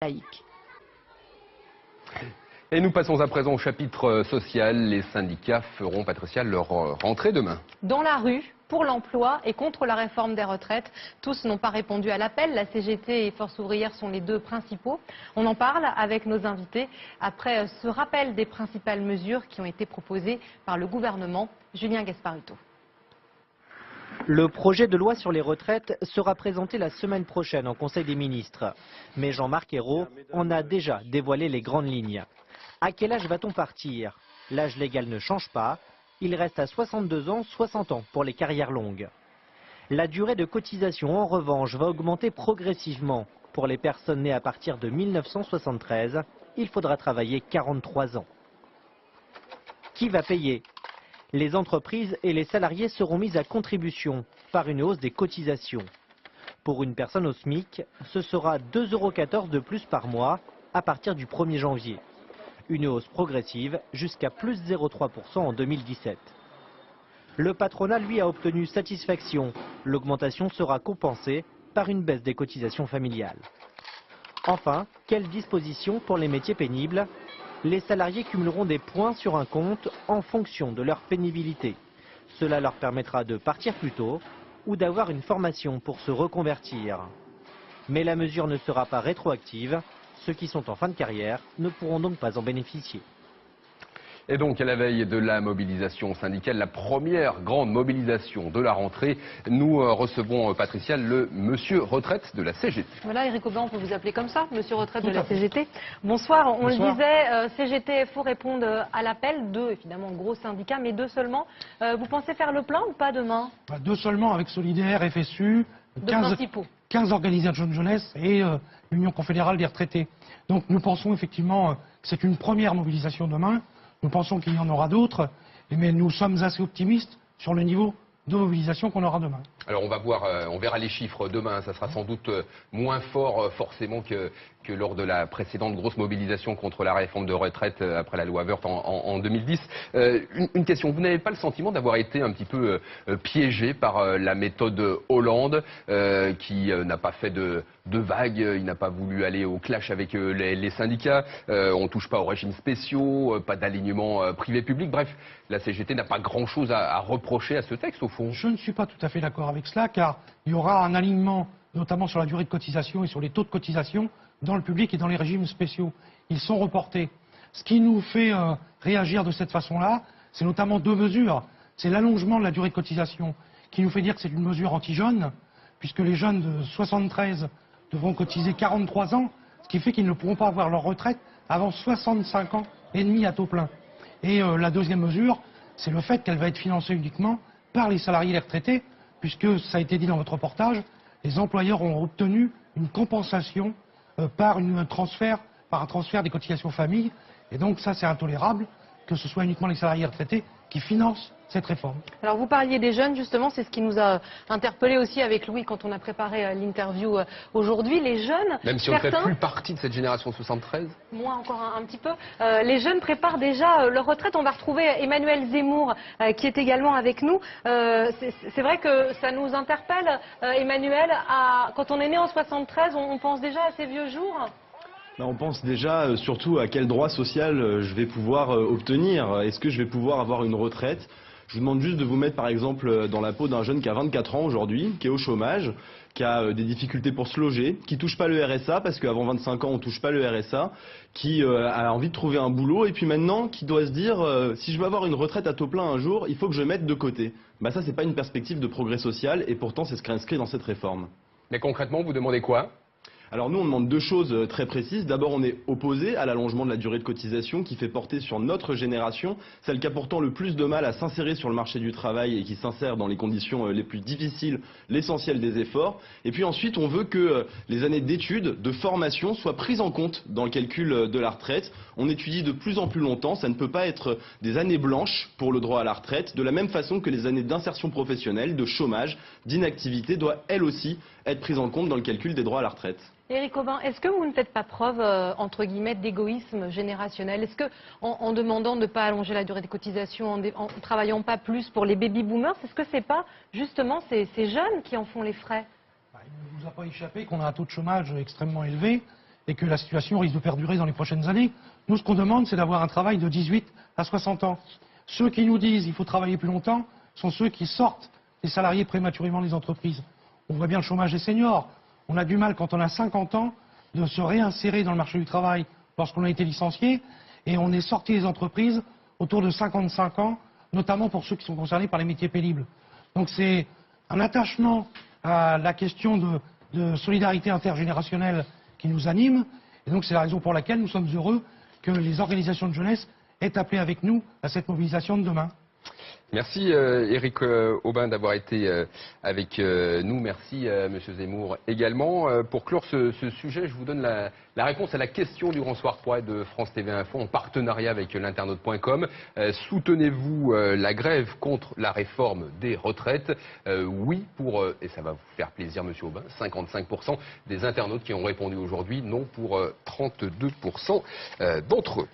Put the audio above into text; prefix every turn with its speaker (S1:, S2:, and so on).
S1: faillique.
S2: Et nous passons à présent au chapitre social. Les syndicats feront, Patricia, leur rentrée demain.
S3: Dans la rue, pour l'emploi et contre la réforme des retraites. Tous n'ont pas répondu à l'appel. La CGT et Force ouvrière sont les deux principaux. On en parle avec nos invités après ce rappel des principales mesures qui ont été proposées par le gouvernement. Julien Gasparuto.
S4: Le projet de loi sur les retraites sera présenté la semaine prochaine en Conseil des ministres. Mais Jean-Marc Ayrault en a déjà dévoilé les grandes lignes. À quel âge va-t-on partir? L'âge légal ne change pas. Il reste à 62 ans, 60 ans pour les carrières longues. La durée de cotisation, en revanche, va augmenter progressivement. Pour les personnes nées à partir de 1973, il faudra travailler 43 ans. Qui va payer? Les entreprises et les salariés seront mis à contribution par une hausse des cotisations. Pour une personne au SMIC, ce sera 2,14 € de plus par mois à partir du 1er janvier. Une hausse progressive jusqu'à plus 0,3% en 2017. Le patronat, lui, a obtenu satisfaction. L'augmentation sera compensée par une baisse des cotisations familiales. Enfin, quelles dispositions pour les métiers pénibles? Les salariés cumuleront des points sur un compte en fonction de leur pénibilité. Cela leur permettra de partir plus tôt ou d'avoir une formation pour se reconvertir. Mais la mesure ne sera pas rétroactive. Ceux qui sont en fin de carrière ne pourront donc pas en bénéficier.
S2: Et donc, à la veille de la mobilisation syndicale, la première grande mobilisation de la rentrée, nous recevons, Patricia, le monsieur retraite de la CGT.
S3: Voilà, Éric Aubin, on peut vous appeler comme ça, monsieur retraite de la CGT. Bonsoir, on le disait, CGT et FO répondent à l'appel, deux évidemment gros syndicats, mais deux seulement. Vous pensez faire le plein ou pas demain?
S5: Deux seulement avec Solidaire, FSU, 15 organisations de jeunesse et l'Union confédérale des retraités. Donc nous pensons effectivement que c'est une première mobilisation demain. Nous pensons qu'il y en aura d'autres, mais nous sommes assez optimistes sur le niveau de mobilisation qu'on aura demain.
S2: Alors on va voir, on verra les chiffres demain. Ça sera sans doute moins fort forcément que lors de la précédente grosse mobilisation contre la réforme de retraite après la loi Woerth en 2010. Une question, vous n'avez pas le sentiment d'avoir été un petit peu piégé par la méthode Hollande qui n'a pas fait de vagues, il n'a pas voulu aller au clash avec les syndicats, on ne touche pas aux régimes spéciaux, pas d'alignement privé-public, bref, la CGT n'a pas grand-chose à reprocher à ce texte au fond.
S5: Je ne suis pas tout à fait d'accord avec cela, car il y aura un alignement, notamment sur la durée de cotisation et sur les taux de cotisation, dans le public et dans les régimes spéciaux. Ils sont reportés. Ce qui nous fait réagir de cette façon-là, c'est notamment deux mesures. C'est l'allongement de la durée de cotisation, qui nous fait dire que c'est une mesure anti-jeunes, puisque les jeunes de 73 devront cotiser 43 ans, ce qui fait qu'ils ne pourront pas avoir leur retraite avant 65 ans et demi à taux plein. Et la deuxième mesure, c'est le fait qu'elle va être financée uniquement par les salariés et les retraités, puisque, ça a été dit dans votre reportage, les employeurs ont obtenu une compensation par un transfert des cotisations famille. Et donc ça, c'est intolérable que ce soit uniquement les salariés retraités qui financent cette réforme.
S3: Alors vous parliez des jeunes, justement, c'est ce qui nous a interpellés aussi avec Louis quand on a préparé l'interview aujourd'hui. Les jeunes,
S2: même si on ne fait plus partie de cette génération 73.
S3: Moi encore un petit peu. Les jeunes préparent déjà leur retraite. On va retrouver Emmanuel Zemmour qui est également avec nous. C'est vrai que ça nous interpelle, Emmanuel. Quand on est né en 73, on pense déjà à ces vieux jours.
S6: On pense déjà surtout à quel droit social je vais pouvoir obtenir. Est-ce que je vais pouvoir avoir une retraite? Je vous demande juste de vous mettre par exemple dans la peau d'un jeune qui a 24 ans aujourd'hui, qui est au chômage, qui a des difficultés pour se loger, qui touche pas le RSA parce qu'avant 25 ans on touche pas le RSA, qui a envie de trouver un boulot et puis maintenant qui doit se dire si je veux avoir une retraite à taux plein un jour, il faut que je mette de côté. Ça c'est pas une perspective de progrès social et pourtant c'est ce qui est inscrit dans cette réforme.
S2: Mais concrètement vous demandez quoi?
S6: Alors nous on demande deux choses très précises. D'abord on est opposé à l'allongement de la durée de cotisation qui fait porter sur notre génération, celle qui a pourtant le plus de mal à s'insérer sur le marché du travail et qui s'insère dans les conditions les plus difficiles, l'essentiel des efforts. Et puis ensuite on veut que les années d'études, de formation soient prises en compte dans le calcul de la retraite. On étudie de plus en plus longtemps, ça ne peut pas être des années blanches pour le droit à la retraite, de la même façon que les années d'insertion professionnelle, de chômage, d'inactivité doivent elles aussi être prises en compte dans le calcul des droits à la retraite.
S3: Éric Aubin, est-ce que vous ne faites pas preuve, entre guillemets, d'égoïsme générationnel? Est-ce que, en demandant de ne pas allonger la durée de cotisation, en travaillant pas plus pour les baby-boomers, est-ce que c'est pas justement ces jeunes qui en font les frais?
S5: Il ne vous a pas échappé qu'on a un taux de chômage extrêmement élevé et que la situation risque de perdurer dans les prochaines années. Nous, ce qu'on demande, c'est d'avoir un travail de 18 à 60 ans. Ceux qui nous disent qu'il faut travailler plus longtemps sont ceux qui sortent les salariés prématurément des entreprises. On voit bien le chômage des seniors. On a du mal, quand on a 50 ans, de se réinsérer dans le marché du travail lorsqu'on a été licencié, et on est sorti des entreprises autour de 55 ans, notamment pour ceux qui sont concernés par les métiers pénibles. Donc c'est un attachement à la question de solidarité intergénérationnelle qui nous anime, et donc c'est la raison pour laquelle nous sommes heureux que les organisations de jeunesse aient appelé avec nous à cette mobilisation de demain.
S2: Merci Éric Aubin d'avoir été avec nous. Merci Monsieur Zemmour également. Pour clore ce sujet, je vous donne la réponse à la question du Grand Soir Poids de France TV Info en partenariat avec l'internaute.com. Soutenez-vous la grève contre la réforme des retraites? Oui pour, et ça va vous faire plaisir Monsieur Aubin, 55% des internautes qui ont répondu aujourd'hui, non pour 32% d'entre eux.